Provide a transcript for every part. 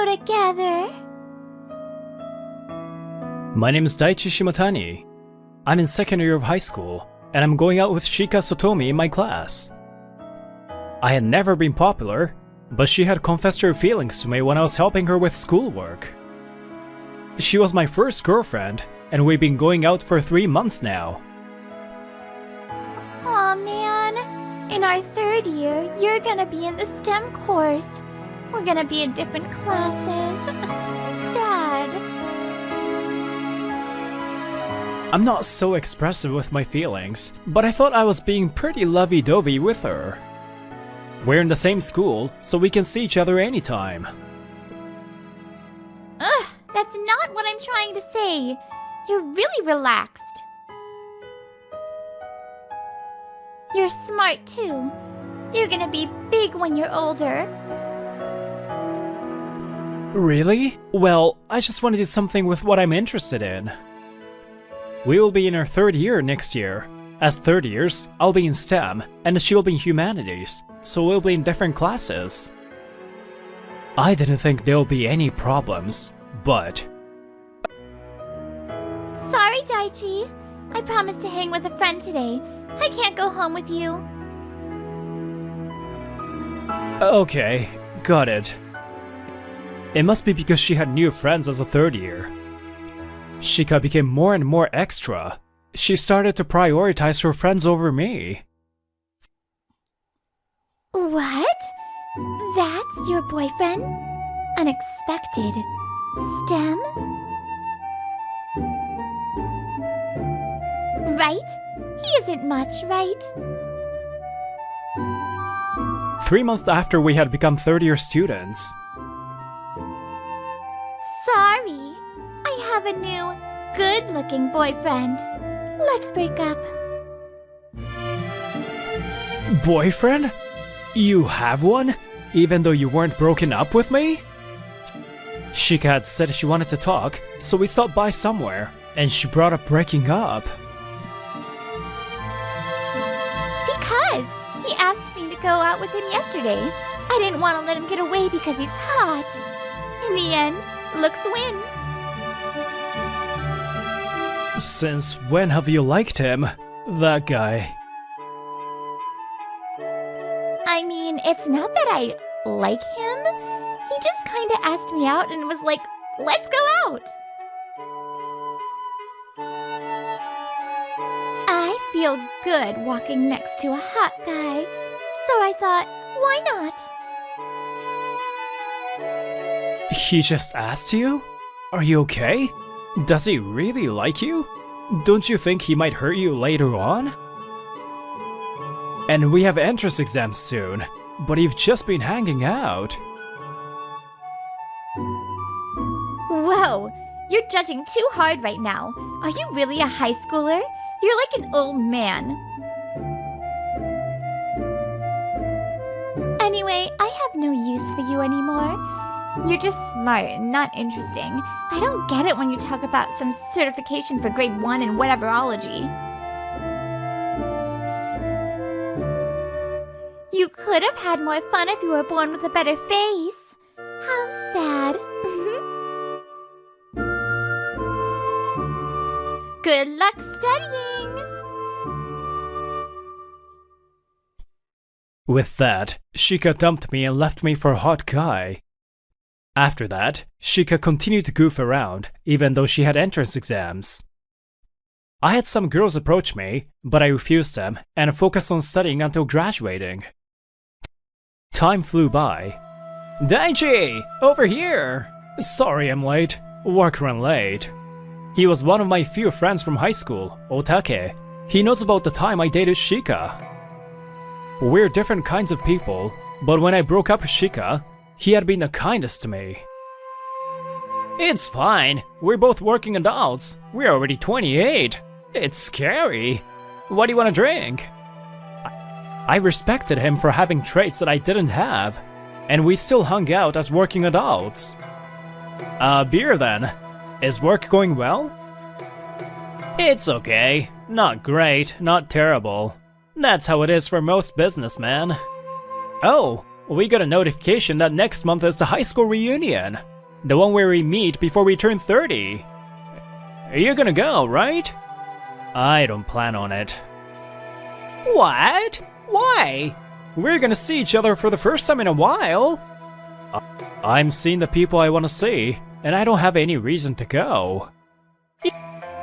two together. My name is Daichi Shimatani. I'm in second year of high school, and I'm going out with Shika Sotomi in my class. I had never been popular, but she had confessed her feelings to me when I was helping her with schoolwork. She was my first girlfriend, and we've been going out for 3 months now. Aw, man. In our third year, you're gonna be in the STEM course. We're gonna be in different classes. Sad. I'm not so expressive with my feelings, but I thought I was being pretty lovey-dovey with her. We're in the same school, so we can see each other anytime. Ugh, that's not what I'm trying to say. You're really relaxed. You're smart too. You're gonna be big when you're older. Really? Well, I just want to do something with what I'm interested in. We will be in our third year next year. As third years, I'll be in STEM, and she'll be in humanities, so we'll be in different classes. I didn't think there'll be any problems, but... Sorry, Daichi. I promised to hang with a friend today. I can't go home with you. Okay, got it. It must be because she had new friends as a third year. Shika became more and more extra. She started to prioritize her friends over me. What? That's your boyfriend? Unexpected. STEM? Right? He isn't much, right? 3 months after we had become third-year students. Sorry. I have a new, good-looking boyfriend. Let's break up. Boyfriend? You have one? Even though you weren't broken up with me? Shika had said she wanted to talk, so we stopped by somewhere, and she brought up breaking up. Because he asked me to go out with him yesterday. I didn't want to let him get away because he's hot. In the end, looks win. Since when have you liked him? That guy. I mean, it's not that I like him. He just kinda asked me out and was like, let's go out. I feel good walking next to a hot guy, so I thought, why not? He just asked you? Are you okay? Does he really like you? Don't you think he might hurt you later on? And we have entrance exams soon, but you've just been hanging out. Whoa, you're judging too hard right now. Are you really a high schooler? You're like an old man. Anyway, I have no use for you anymore. You're just smart and not interesting. I don't get it when you talk about some certification for grade 1 in whateverology. You could have had more fun if you were born with a better face. How sad. Good luck studying! With that, Shika dumped me and left me for a hot guy. After that, Shika continued to goof around, even though she had entrance exams. I had some girls approach me, but I refused them and focused on studying until graduating. Time flew by. Daichi! Over here! Sorry I'm late. Work ran late. He was one of my few friends from high school, Otake. He knows about the time I dated Shika. We're different kinds of people, but when I broke up with Shika, he had been the kindest to me. It's fine. We're both working adults. We're already 28. It's scary. What do you want to drink? I respected him for having traits that I didn't have, and we still hung out as working adults. Beer then. Is work going well? It's okay. Not great, not terrible. That's how it is for most businessmen. Oh, we got a notification that next month is the high school reunion. The one where we meet before we turn 30. You're gonna go, right? I don't plan on it. What? Why? We're gonna see each other for the first time in a while. I'm seeing the people I want to see, and I don't have any reason to go.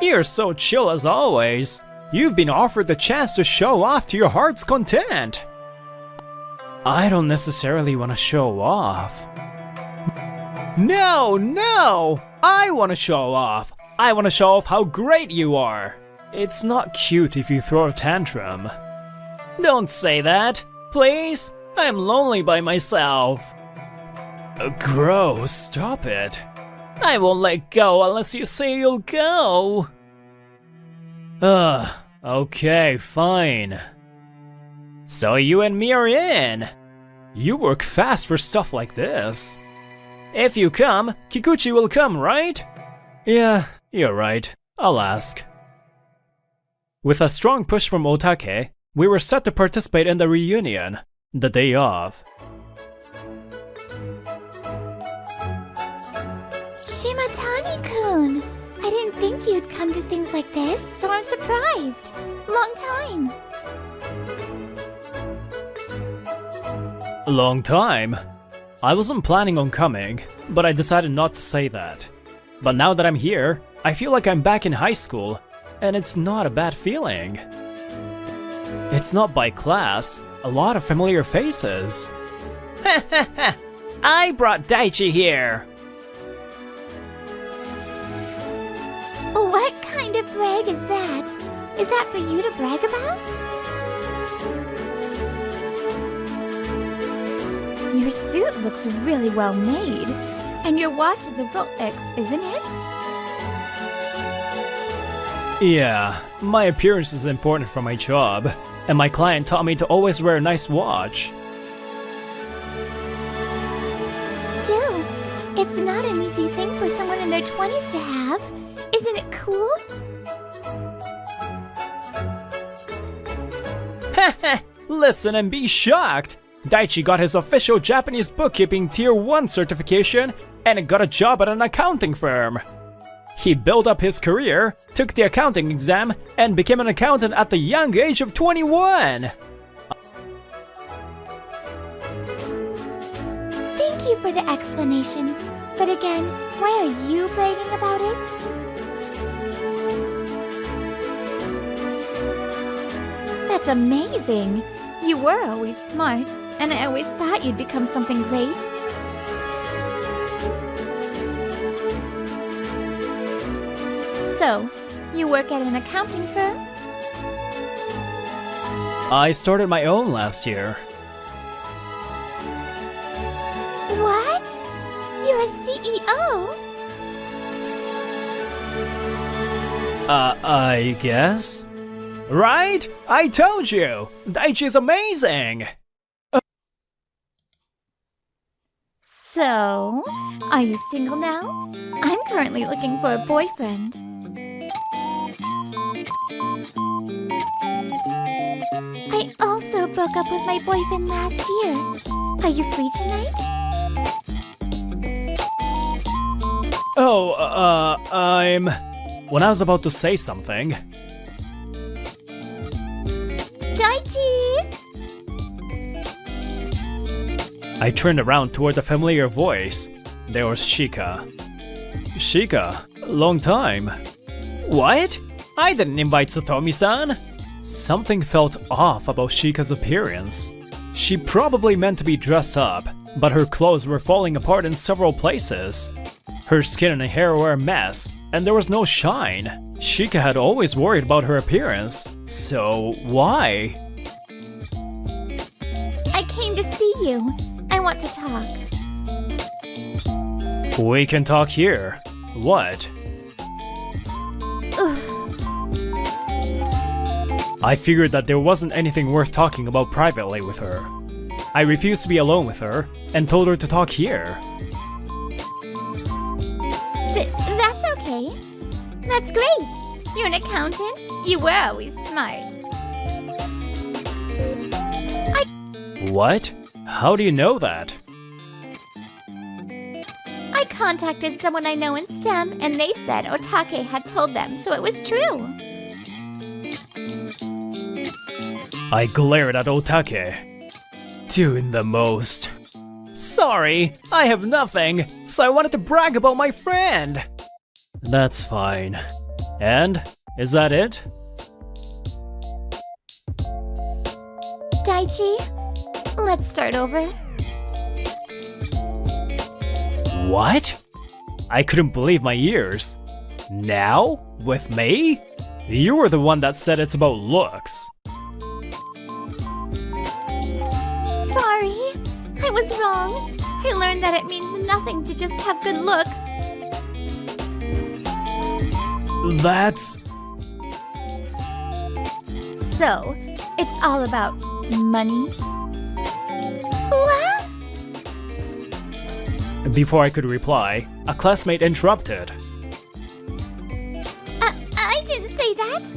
You're so chill as always. You've been offered the chance to show off to your heart's content. I don't necessarily want to show off. No! I want to show off. I want to show off how great you are. It's not cute if you throw a tantrum. Don't say that, please. I'm lonely by myself. Gross, stop it. I won't let go unless you say you'll go. Okay, fine. So you and me are in. You work fast for stuff like this. If you come, Kikuchi will come, right? Yeah, you're right. I'll ask. With a strong push from Otake, we were set to participate in the reunion, the day of. Shimatani-kun! I didn't think you'd come to things like this, so I'm surprised. Long time. Long time? I wasn't planning on coming, but I decided not to say that. But now that I'm here, I feel like I'm back in high school, and it's not a bad feeling. It's not by class, a lot of familiar faces. I brought Daichi here! What kind of brag is that? Is that for you to brag about? Your suit looks really well made. And your watch is a Rolex, isn't it? Yeah, my appearance is important for my job, and my client taught me to always wear a nice watch. Still, it's not an easy thing for someone in their 20s to have. Isn't it cool? Listen and be shocked! Daichi got his official Japanese bookkeeping Tier 1 certification and got a job at an accounting firm. He built up his career, took the accounting exam, and became an accountant at the young age of 21! Thank you for the explanation. But again, why are you bragging about it? That's amazing! You were always smart, and I always thought you'd become something great. So, you work at an accounting firm? I started my own last year. What? You're a CEO? I guess? Right? I told you! Daichi is amazing! So, are you single now? I'm currently looking for a boyfriend. I also broke up with my boyfriend last year. Are you free tonight? When I was about to say something... Daichi! I turned around toward the familiar voice. There was Shika. Shika, long time. What? I didn't invite Satomi-san. Something felt off about Shika's appearance. She probably meant to be dressed up, but her clothes were falling apart in several places. Her skin and hair were a mess, and there was no shine. Shika had always worried about her appearance, so why? I came to see you. I want to talk. We can talk here. What? Ugh. I figured that there wasn't anything worth talking about privately with her. I refused to be alone with her, and told her to talk here. That's okay. That's great. You're an accountant. You were always smart. What? How do you know that? I contacted someone I know in STEM, and they said Otake had told them, so it was true. I glared at Otake. Doing the most. Sorry, I have nothing, so I wanted to brag about my friend. That's fine. And, is that it? Daichi, let's start over. What? I couldn't believe my ears. Now? With me? You were the one that said it's about looks. Sorry, I was wrong. I learned that it means nothing to just have good looks. That's... So, it's all about money? What? Before I could reply, a classmate interrupted. I didn't say that.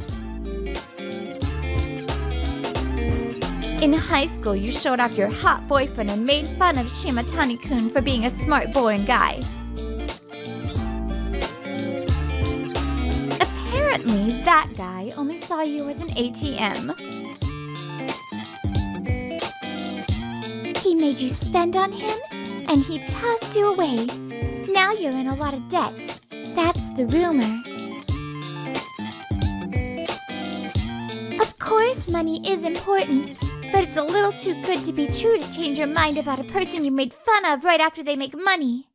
In high school, you showed off your hot boyfriend and made fun of Shimatani-kun for being a smart, boring guy. Apparently, that guy only saw you as an ATM. He made you spend on him, and he tossed you away. Now you're in a lot of debt. That's the rumor. Of course, money is important, but it's a little too good to be true to change your mind about a person you made fun of right after they make money.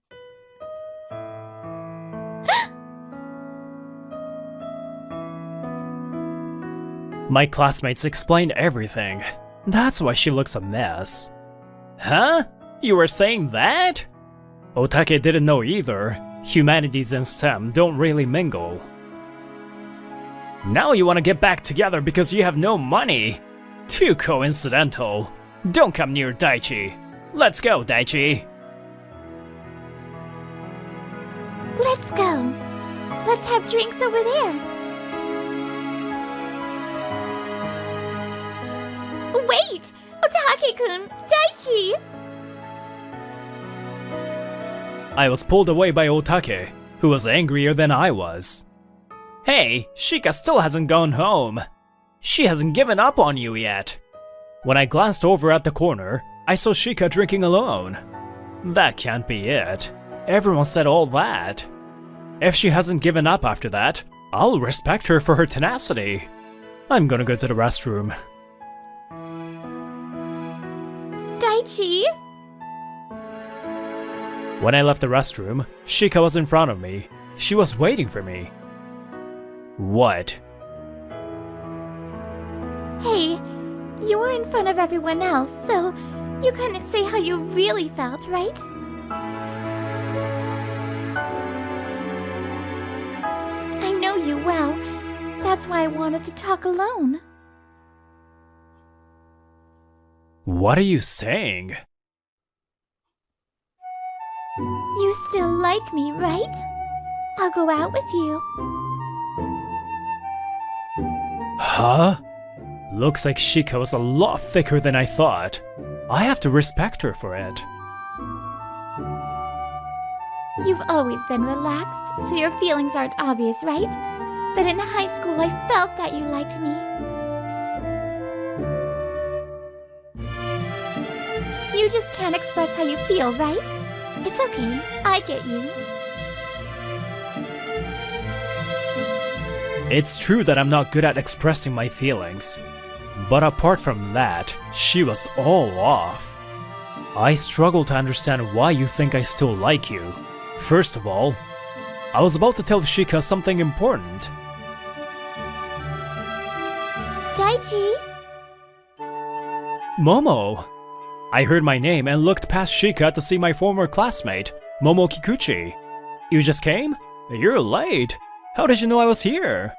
My classmates explained everything. That's why she looks a mess. Huh? You were saying that? Otake didn't know either. Humanities and STEM don't really mingle. Now you want to get back together because you have no money? Too coincidental. Don't come near Daichi. Let's go, Daichi. Let's go. Let's have drinks over there. Wait! Otake-kun! Daichi! I was pulled away by Otake, who was angrier than I was. Hey, Shika still hasn't gone home. She hasn't given up on you yet. When I glanced over at the corner, I saw Shika drinking alone. That can't be it. Everyone said all that. If she hasn't given up after that, I'll respect her for her tenacity. I'm gonna go to the restroom. Daichi? When I left the restroom, Shika was in front of me. She was waiting for me. What? Hey, you were in front of everyone else, so you couldn't say how you really felt, right? I know you well. That's why I wanted to talk alone. What are you saying? You still like me, right? I'll go out with you. Huh? Looks like Shika was a lot thicker than I thought. I have to respect her for it. You've always been relaxed, so your feelings aren't obvious, right? But in high school, I felt that you liked me. You just can't express how you feel, right? It's okay, I get you. It's true that I'm not good at expressing my feelings. But apart from that, she was all off. I struggle to understand why you think I still like you. First of all, I was about to tell Shika something important. Daichi? Momo! I heard my name and looked past Shika to see my former classmate, Momo Kikuchi. You just came? You're late. How did you know I was here?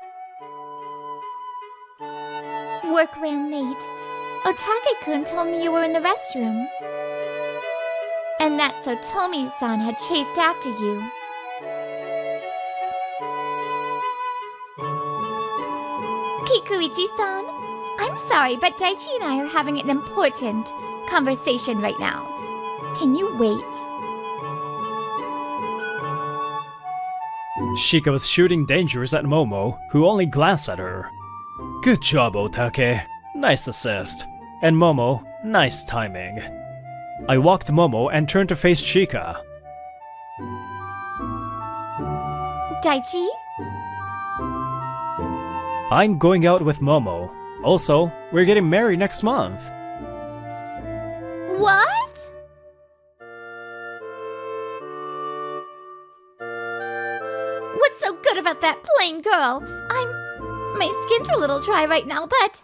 Work ran late. Otake-kun told me you were in the restroom. And that Sotomi-san had chased after you. Kikuichi-san, I'm sorry, but Daichi and I are having an important conversation right now. Can you wait? Shika was shooting dangers at Momo, who only glanced at her. Good job, Otake. Nice assist. And Momo, nice timing. I walked Momo and turned to face Shika. Daichi? I'm going out with Momo. Also, we're getting married next month. What? What's so good about that plain girl? My skin's a little dry right now, but...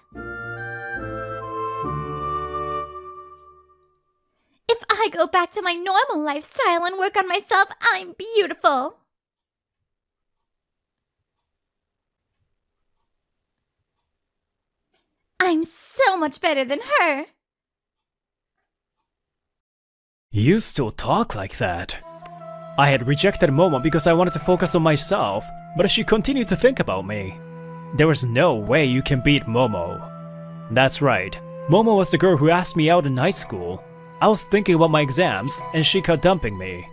if I go back to my normal lifestyle and work on myself, I'm beautiful. I'm so much better than her. You still talk like that. I had rejected Momo because I wanted to focus on myself, but she continued to think about me. There was no way you can beat Momo. That's right, Momo was the girl who asked me out in high school. I was thinking about my exams and she kept dumping me.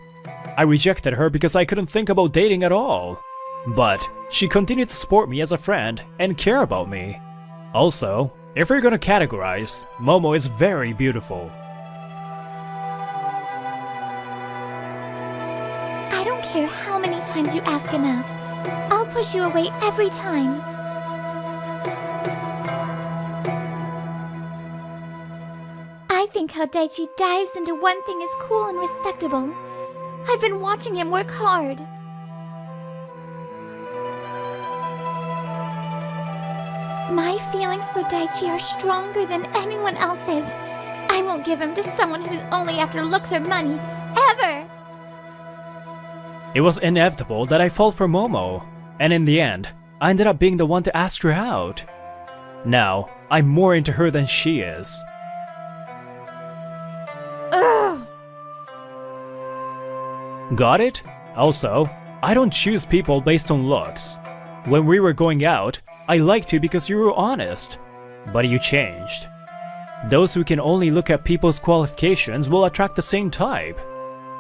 I rejected her because I couldn't think about dating at all. But she continued to support me as a friend and care about me. Also, if we're gonna categorize, Momo is very beautiful. I don't care how many times you ask him out. I'll push you away every time. I think how Daichi dives into one thing is cool and respectable. I've been watching him work hard. My feelings for Daichi are stronger than anyone else's. I won't give him to someone who's only after looks or money, ever! It was inevitable that I fall for Momo, and in the end, I ended up being the one to ask her out. Now, I'm more into her than she is. Ugh! Got it? Also, I don't choose people based on looks. When we were going out, I liked you because you were honest. But you changed. Those who can only look at people's qualifications will attract the same type.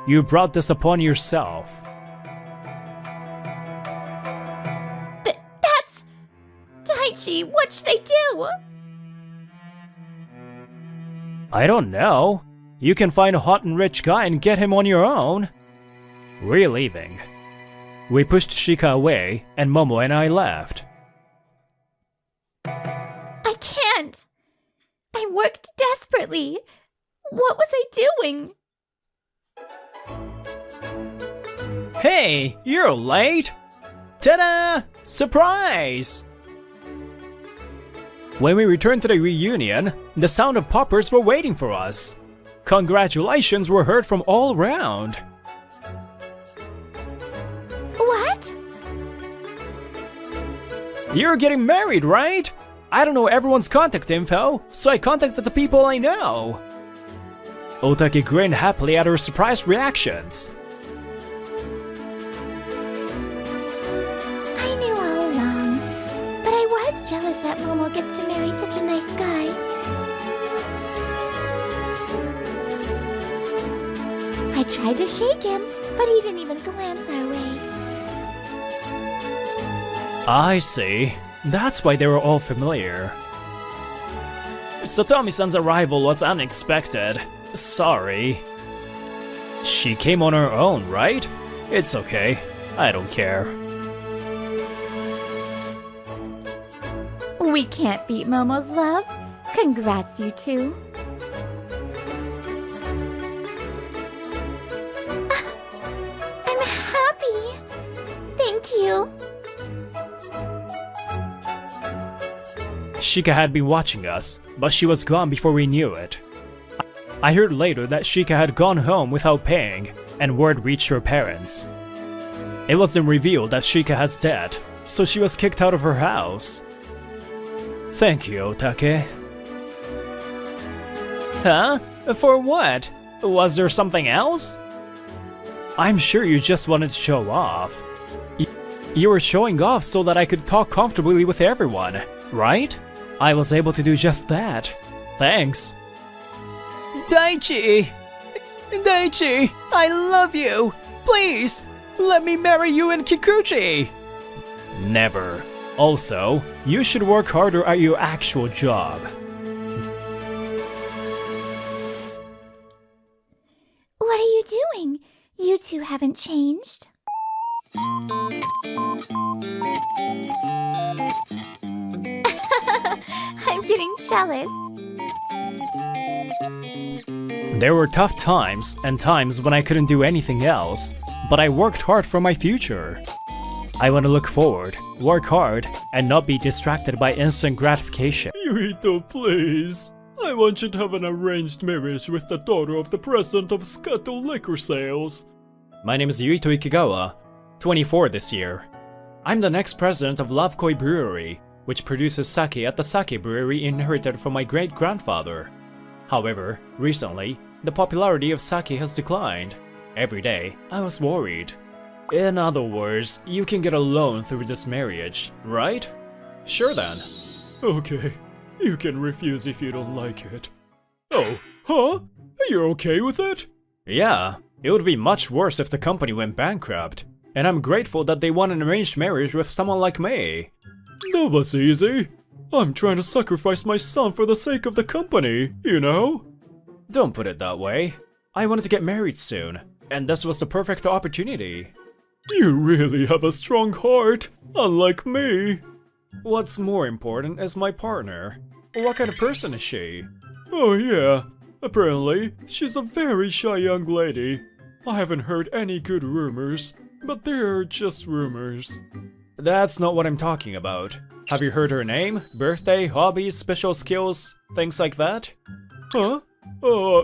You brought this upon yourself. That's... Daichi, what should I do? I don't know. You can find a hot and rich guy and get him on your own. We're leaving. We pushed Shika away, and Momo and I left. I can't. I worked desperately. What was I doing? Hey, you're late! Ta-da! Surprise! When we returned to the reunion, the sound of poppers were waiting for us. Congratulations were heard from all around. What? You're getting married, right? I don't know everyone's contact info, so I contacted the people I know. Otake grinned happily at her surprised reactions. I knew all along, but I was jealous that Momo gets to marry such a nice guy. I tried to shake him, but he didn't even glance our way. I see. That's why they were all familiar. Satomi-san's arrival was unexpected. Sorry. She came on her own, right? It's okay. I don't care. We can't beat Momo's love. Congrats, you two. I'm happy. Thank you. Shika had been watching us, but she was gone before we knew it. I heard later that Shika had gone home without paying, and word reached her parents. It was then revealed that Shika has debt, so she was kicked out of her house. Thank you, Otake. Huh? For what? Was there something else? I'm sure you just wanted to show off. You were showing off so that I could talk comfortably with everyone, right? I was able to do just that. Thanks. Daichi! Daichi! I love you! Please! Let me marry you in Kikuchi! Never. Also, you should work harder at your actual job. What are you doing? You two haven't changed. I'm getting jealous. There were tough times and times when I couldn't do anything else, but I worked hard for my future. I want to look forward, work hard, and not be distracted by instant gratification. Yuito, please. I want you to have an arranged marriage with the daughter of the president of Scuttle Liquor Sales. My name is Yuito Ikigawa, 24 this year. I'm the next president of Lovekoi Brewery, which produces sake at the sake brewery inherited from my great-grandfather. However, recently, the popularity of sake has declined. Every day, I was worried. In other words, you can get a loan through this marriage, right? Sure then. Okay, you can refuse if you don't like it. Oh, huh? You're okay with it? Yeah, it would be much worse if the company went bankrupt. And I'm grateful that they want an arranged marriage with someone like me. That was easy. I'm trying to sacrifice my son for the sake of the company, you know? Don't put it that way. I wanted to get married soon, and this was the perfect opportunity. You really have a strong heart, unlike me. What's more important is my partner. What kind of person is she? Oh yeah, apparently she's a very shy young lady. I haven't heard any good rumors, but they're just rumors. That's not what I'm talking about. Have you heard her name, birthday, hobbies, special skills, things like that? Huh?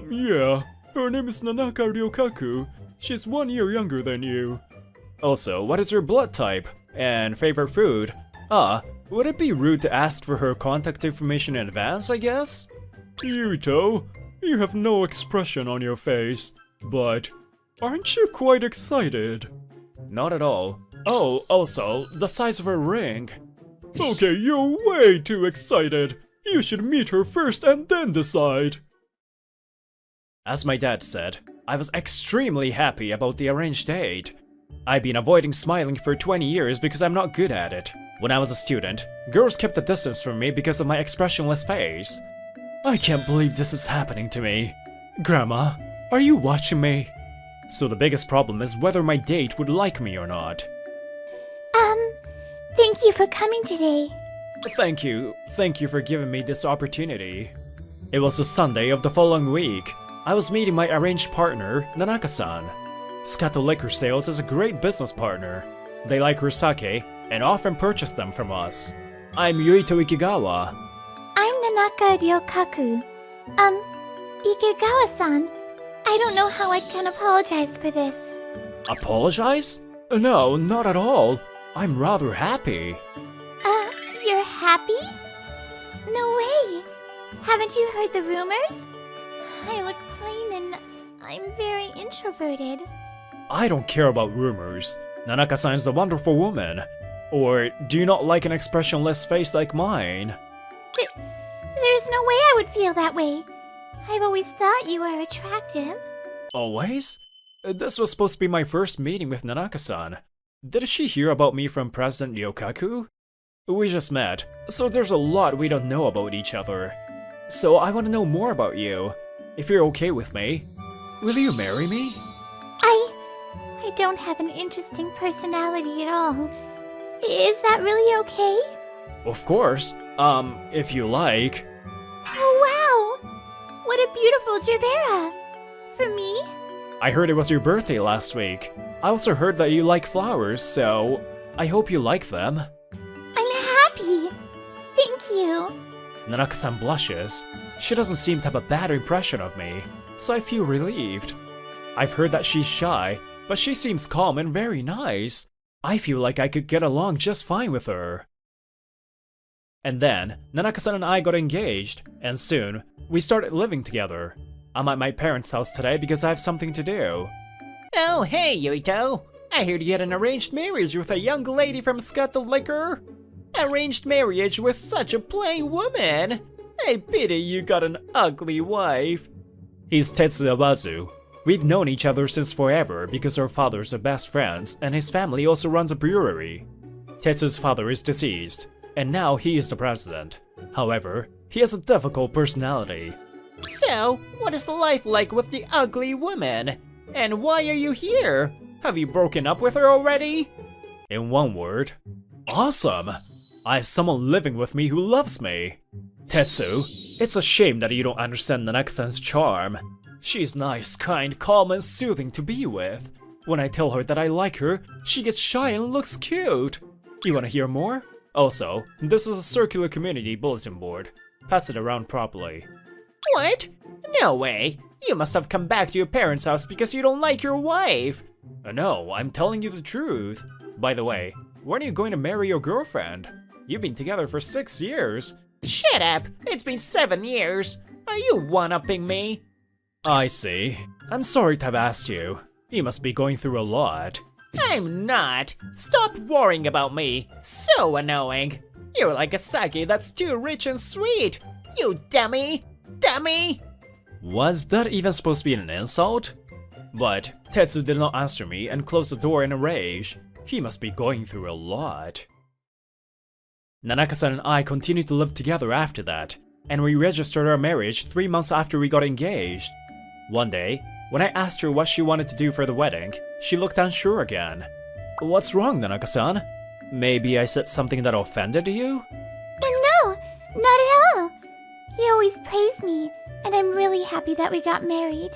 Yeah. Her name is Nanaka Ryokaku. She's 1 year younger than you. Also, what is her blood type? And favorite food? Would it be rude to ask for her contact information in advance, I guess? Yuito, you have no expression on your face, but aren't you quite excited? Not at all. Oh, also, the size of her ring. Okay, you're way too excited. You should meet her first and then decide. As my dad said, I was extremely happy about the arranged date. I've been avoiding smiling for 20 years because I'm not good at it. When I was a student, girls kept a distance from me because of my expressionless face. I can't believe this is happening to me. Grandma, are you watching me? So the biggest problem is whether my date would like me or not. Thank you for coming today. Thank you for giving me this opportunity. It was a Sunday of the following week. I was meeting my arranged partner, Nanaka-san. Scuttle Liquor Sales is a great business partner. They like her sake and often purchase them from us. I'm Yuito Ikigawa. I'm Nanaka Ryokaku. Ikigawa-san, I don't know how I can apologize for this. Apologize? No, not at all. I'm rather happy. You're happy? No way. Haven't you heard the rumors? I look plain and I'm very introverted. I don't care about rumors. Nanaka-san is a wonderful woman. Or do you not like an expressionless face like mine? There's no way I would feel that way. I've always thought you were attractive. Always? This was supposed to be my first meeting with Nanaka-san. Did she hear about me from President Ryokaku? We just met, so there's a lot we don't know about each other. So I want to know more about you. If you're okay with me, will you marry me? I don't have an interesting personality at all. Is that really okay? Of course. If you like. Oh wow! What a beautiful gerbera! For me? I heard it was your birthday last week. I also heard that you like flowers, so I hope you like them. I'm happy! Thank you! Nanaka-san blushes. She doesn't seem to have a bad impression of me, so I feel relieved. I've heard that she's shy, but she seems calm and very nice. I feel like I could get along just fine with her. And then, Nanaka-san and I got engaged, and soon, we started living together. I'm at my parents' house today because I have something to do. Oh, hey, Yuito. I heard you had an arranged marriage with a young lady from Scuttle Liquor. Arranged marriage with such a plain woman. I pity you got an ugly wife. He's Tetsuya Bazu. We've known each other since forever because our fathers are best friends and his family also runs a brewery. Tetsu's father is deceased, and now he is the president. However, he has a difficult personality. So, what is the life like with the ugly woman? And why are you here? Have you broken up with her already? In one word, awesome! I have someone living with me who loves me. Tetsu, it's a shame that you don't understand Nanaka-san's charm. She's nice, kind, calm, and soothing to be with. When I tell her that I like her, she gets shy and looks cute. You wanna hear more? Also, this is a circular community bulletin board. Pass it around properly. What? No way. You must have come back to your parents' house because you don't like your wife. No, I'm telling you the truth. By the way, when are you going to marry your girlfriend? You've been together for 6 years. Shut up. It's been 7 years. Are you one-upping me? I see. I'm sorry to have asked you. You must be going through a lot. I'm not. Stop worrying about me. So annoying. You're like a sake that's too rich and sweet. You dummy. Dummy. Was that even supposed to be an insult? But Tetsu did not answer me and closed the door in a rage. He must be going through a lot. Nanaka-san and I continued to live together after that, and we registered our marriage 3 months after we got engaged. One day, when I asked her what she wanted to do for the wedding, she looked unsure again. What's wrong, Nanaka-san? Maybe I said something that offended you? No, not at all. You always praise me, and I'm really happy that we got married.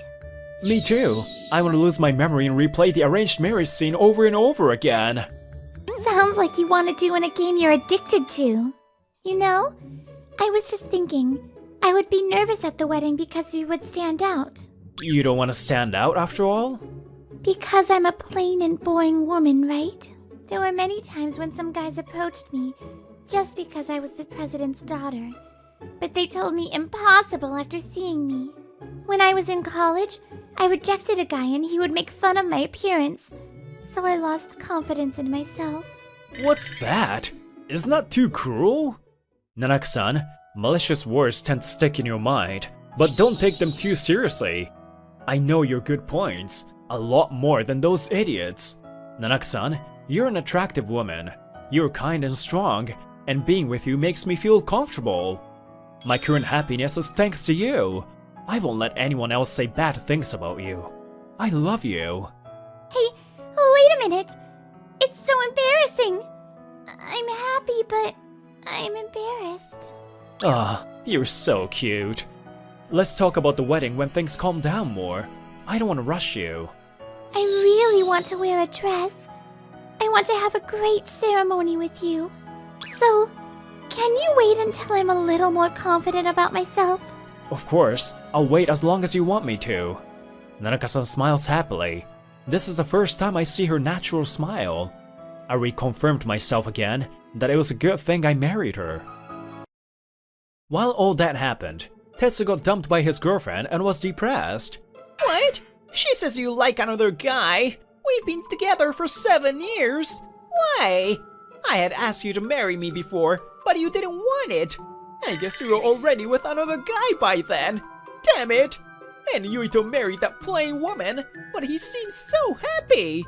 Me too. I want to lose my memory and replay the arranged marriage scene over and over again. Sounds like you want to do in a game you're addicted to. You know, I was just thinking, I would be nervous at the wedding because we would stand out. You don't want to stand out after all? Because I'm a plain and boring woman, right? There were many times when some guys approached me just because I was the president's daughter. But they told me impossible after seeing me. When I was in college, I rejected a guy and he would make fun of my appearance. So I lost confidence in myself. What's that? Isn't that too cruel? Nanaka-san, malicious words tend to stick in your mind, but don't take them too seriously. I know your good points, a lot more than those idiots. Nanaka-san, you're an attractive woman. You're kind and strong, and being with you makes me feel comfortable. My current happiness is thanks to you. I won't let anyone else say bad things about you. I love you. Hey, wait a minute. It's so embarrassing. I'm happy, but I'm embarrassed. You're so cute. Let's talk about the wedding when things calm down more. I don't want to rush you. I really want to wear a dress. I want to have a great ceremony with you. So, can you wait until I'm a little more confident about myself? Of course, I'll wait as long as you want me to. Nanaka-san smiles happily. This is the first time I see her natural smile. I reconfirmed myself again that it was a good thing I married her. While all that happened, Tetsu got dumped by his girlfriend and was depressed. What? She says you like another guy. We've been together for 7 years. Why? I had asked you to marry me before, but you didn't want it. I guess you were already with another guy by then. Damn it! And Yuito married that plain woman, but he seems so happy.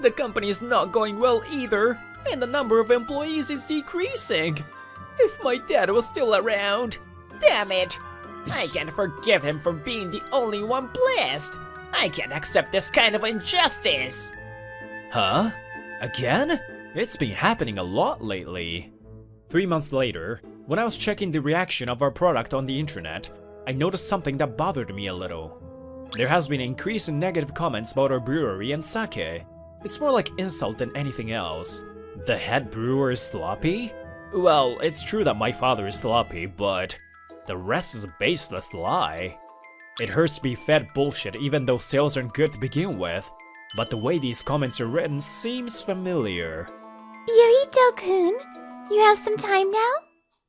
The company is not going well either, and the number of employees is decreasing. If my dad was still around. Damn it! I can't forgive him for being the only one blessed. I can't accept this kind of injustice. Huh? Again? It's been happening a lot lately. 3 months later, when I was checking the reaction of our product on the internet, I noticed something that bothered me a little. There has been an increase in negative comments about our brewery and sake. It's more like insult than anything else. The head brewer is sloppy? Well, it's true that my father is sloppy, but the rest is a baseless lie. It hurts to be fed bullshit even though sales aren't good to begin with, but the way these comments are written seems familiar. Yurito-kun, you have some time now?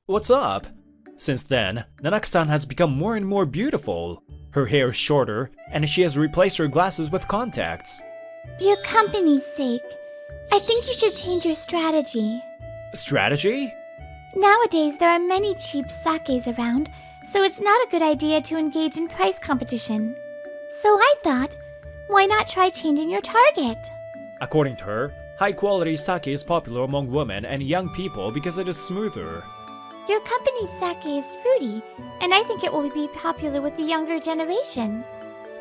What's up? Since then, Nanaka-san has become more and more beautiful. Her hair is shorter, and she has replaced her glasses with contacts. Your company's sake, I think you should change your strategy. Strategy? Nowadays, there are many cheap sakes around, so it's not a good idea to engage in price competition. So I thought, Why not try changing your target? According to her, high-quality sake is popular among women and young people because it is smoother. Your company's sake is fruity, and I think it will be popular with the younger generation.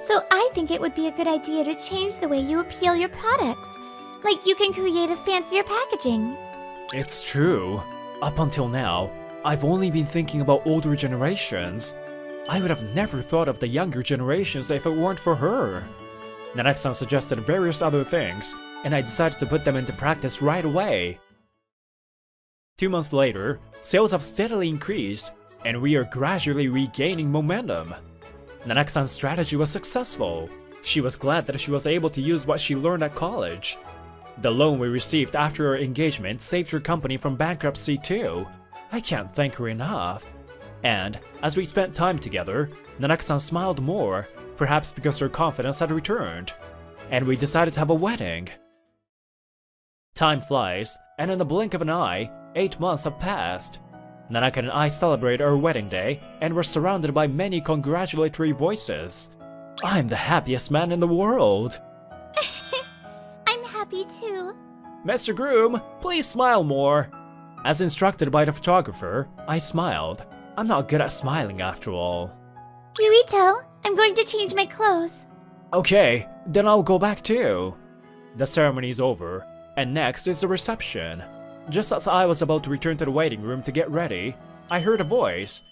So I think it would be a good idea to change the way you appeal your products. Like you can create a fancier packaging. It's true. Up until now, I've only been thinking about older generations. I would have never thought of the younger generations if it weren't for her. Nanaki-san suggested various other things, and I decided to put them into practice right away. 2 months later, sales have steadily increased, and we are gradually regaining momentum. Nanaki-san's strategy was successful. She was glad that she was able to use what she learned at college. The loan we received after our engagement saved her company from bankruptcy too. I can't thank her enough. And as we spent time together, Nanaki-san smiled more, perhaps because her confidence had returned. And we decided to have a wedding. Time flies, and in the blink of an eye, 8 months have passed. Nanaki and I celebrate our wedding day, and we're surrounded by many congratulatory voices. I'm the happiest man in the world. I'm happy too. Mr. Groom, please smile more. As instructed by the photographer, I smiled. I'm not good at smiling after all. Yurito, I'm going to change my clothes. Okay, then I'll go back too. The ceremony's over, and next is the reception. Just as I was about to return to the waiting room to get ready, I heard a voice.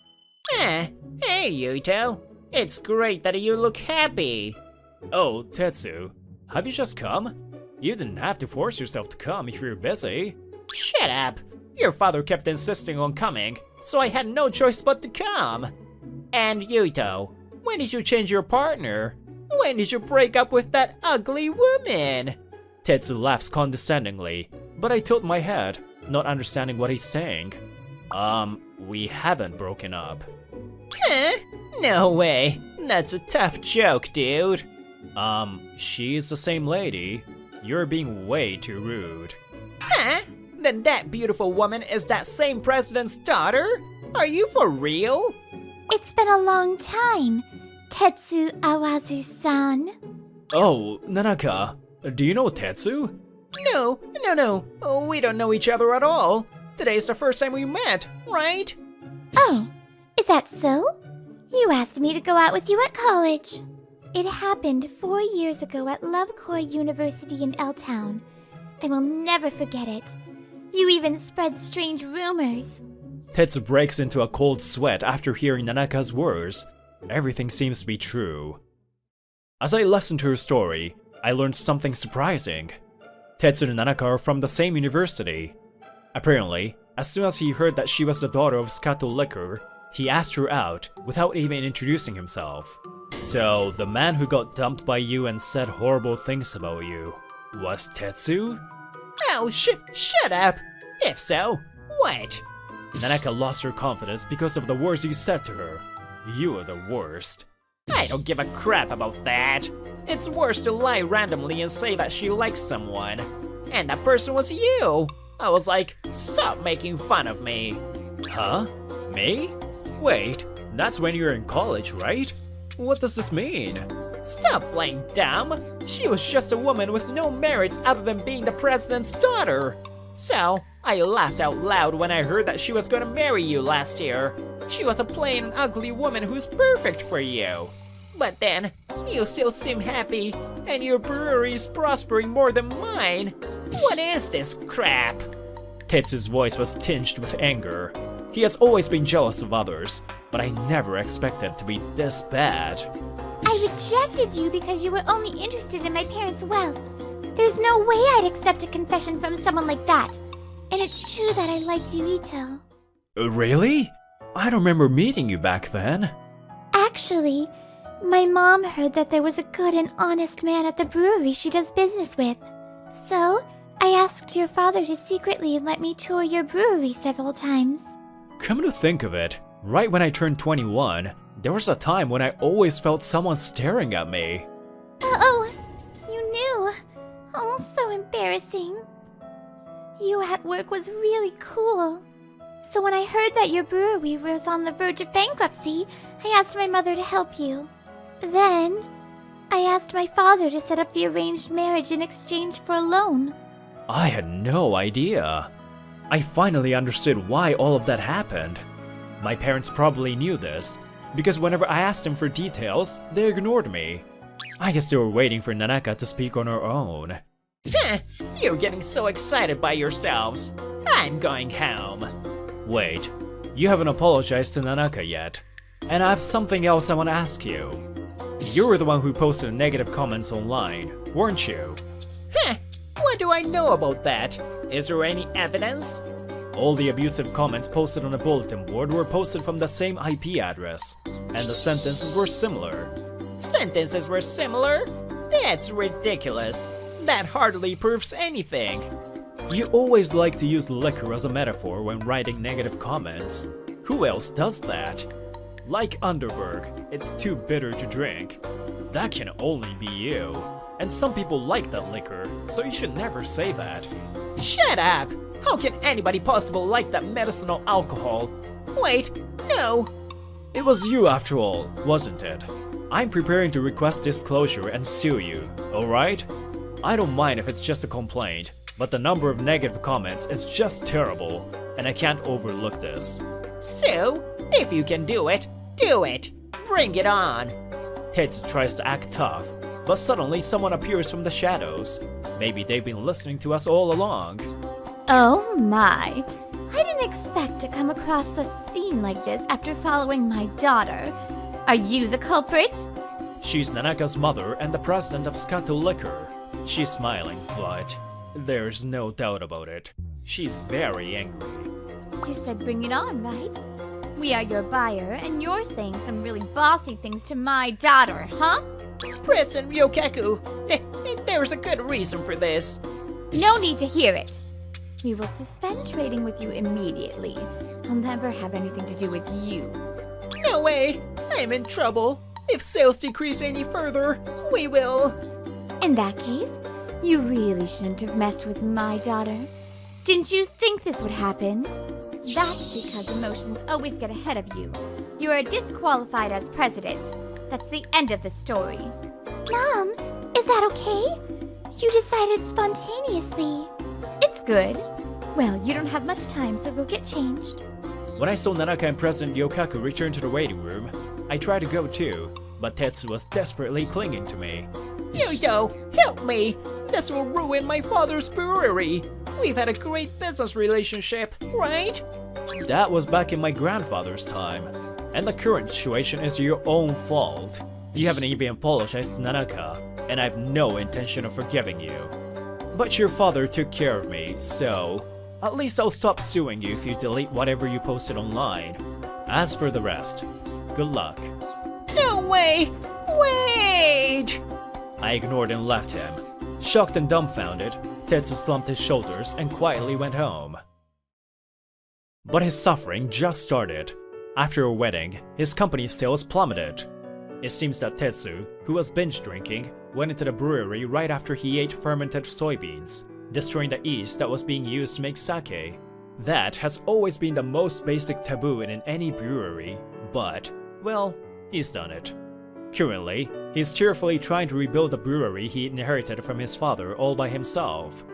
Hey, Yuito. It's great that you look happy. Oh, Tetsu, have you just come? You didn't have to force yourself to come if you're busy. Shut up. Your father kept insisting on coming, so I had no choice but to come. And Yuito, when did you change your partner? When did you break up with that ugly woman? Tetsu laughs condescendingly, but I tilt my head, not understanding what he's saying. We haven't broken up. Huh? No way. That's a tough joke, dude. She's the same lady. You're being way too rude. Huh? Then that beautiful woman is that same president's daughter? Are you for real? It's been a long time, Tetsu Awazu-san. Oh, Nanaka, do you know Tetsu? No. We don't know each other at all. Today's the first time we met, right? Oh, is that so? You asked me to go out with you at college. It happened 4 years ago at Lovecore University in L-Town. I will never forget it. You even spread strange rumors. Tetsu breaks into a cold sweat after hearing Nanaka's words. Everything seems to be true. As I listened to her story, I learned something surprising. Tetsu and Nanaka are from the same university. Apparently, as soon as he heard that she was the daughter of Scato Liquor, he asked her out without even introducing himself. So, the man who got dumped by you and said horrible things about you was Tetsu? Oh, shut up. If so, what? Nanaka lost her confidence because of the words you said to her. You are the worst. I don't give a crap about that. It's worse to lie randomly and say that she likes someone. And that person was you. I was like, stop making fun of me. Huh? Me? Wait, that's when you were in college, right? What does this mean? Stop playing dumb. She was just a woman with no merits other than being the president's daughter. So, I laughed out loud when I heard that she was gonna marry you last year. She was a plain and ugly woman who's perfect for you. But then, you still seem happy, and your brewery is prospering more than mine. What is this crap? Tetsu's voice was tinged with anger. He has always been jealous of others, but I never expected it to be this bad. I rejected you because you were only interested in my parents' wealth. There's no way I'd accept a confession from someone like that. And it's true that I liked Yurito. Really? I don't remember meeting you back then. Actually, my mom heard that there was a good and honest man at the brewery she does business with. So, I asked your father to secretly let me tour your brewery several times. Come to think of it, right when I turned 21, there was a time when I always felt someone staring at me. Oh, you knew. Oh, so embarrassing. You at work was really cool. So when I heard that your brewery was on the verge of bankruptcy, I asked my mother to help you. Then, I asked my father to set up the arranged marriage in exchange for a loan. I had no idea. I finally understood why all of that happened. My parents probably knew this, because whenever I asked them for details, they ignored me. I guess they were waiting for Nanaka to speak on her own. Heh, you're getting so excited by yourselves. I'm going home. Wait, you haven't apologized to Nanaka yet. And I have something else I want to ask you. You were the one who posted negative comments online, weren't you? Heh, what do I know about that? Is there any evidence? All the abusive comments posted on the bulletin board were posted from the same IP address, and the sentences were similar. Sentences were similar? That's ridiculous. That hardly proves anything. You always like to use liquor as a metaphor when writing negative comments. Who else does that? Like Underberg, it's too bitter to drink. That can only be you. And some people like that liquor, so you should never say that. Shut up! How can anybody possibly like that medicinal alcohol? Wait, no! It was you after all, wasn't it? I'm preparing to request disclosure and sue you, alright? I don't mind if it's just a complaint, but the number of negative comments is just terrible, and I can't overlook this. So, if you can do it, do it! Bring it on! Tetsu tries to act tough, but suddenly someone appears from the shadows. Maybe they've been listening to us all along. Oh my. I didn't expect to come across a scene like this after following my daughter. Are you the culprit? She's Nanaka's mother and the president of Scato Liquor. She's smiling, but there's no doubt about it. She's very angry. You said bring it on, right? We are your buyer, and you're saying some really bossy things to my daughter, huh? President Ryokaku, there's a good reason for this. No need to hear it. We will suspend trading with you immediately. I'll never have anything to do with you. No way! I'm in trouble. If sales decrease any further, we will... In that case, you really shouldn't have messed with my daughter. Didn't you think this would happen? That's because emotions always get ahead of you. You are disqualified as president. That's the end of the story. Mom, is that okay? You decided spontaneously. It's good. Well, you don't have much time, so go get changed. When I saw Nanaka and President Ryokaku return to the waiting room, I tried to go too, but Tetsu was desperately clinging to me. Yuito, help me! This will ruin my father's brewery. We've had a great business relationship, right? That was back in my grandfather's time, and the current situation is your own fault. You haven't even apologized to Nanaka, and I have no intention of forgiving you. But your father took care of me, so at least I'll stop suing you if you delete whatever you posted online. As for the rest, good luck. No way! Wait! I ignored and left him. Shocked and dumbfounded, Tetsu slumped his shoulders and quietly went home. But his suffering just started. After a wedding, his company's sales plummeted. It seems that Tetsu, who was binge drinking, went into the brewery right after he ate fermented soybeans, destroying the yeast that was being used to make sake. That has always been the most basic taboo in any brewery, but, well, he's done it. Currently, he's cheerfully trying to rebuild the brewery he inherited from his father all by himself.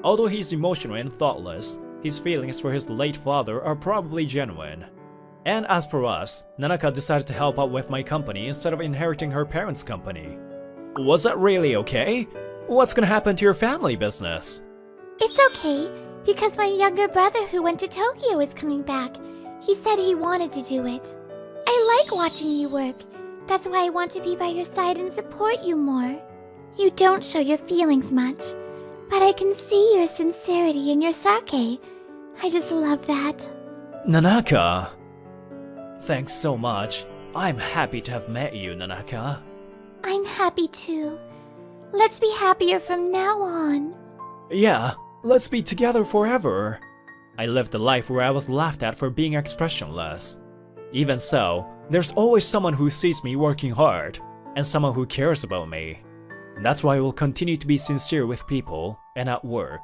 Although he's emotional and thoughtless, his feelings for his late father are probably genuine. And as for us, Nanaka decided to help out with my company instead of inheriting her parents' company. Was that really okay? What's gonna happen to your family business? It's okay, because my younger brother who went to Tokyo is coming back. He said he wanted to do it. I like watching you work. That's why I want to be by your side and support you more. You don't show your feelings much, but I can see your sincerity in your sake. I just love that. Nanaka! Thanks so much. I'm happy to have met you, Nanaka. I'm happy too. Let's be happier from now on. Yeah, let's be together forever. I lived a life where I was laughed at for being expressionless. Even so, there's always someone who sees me working hard, and someone who cares about me. That's why I will continue to be sincere with people and at work.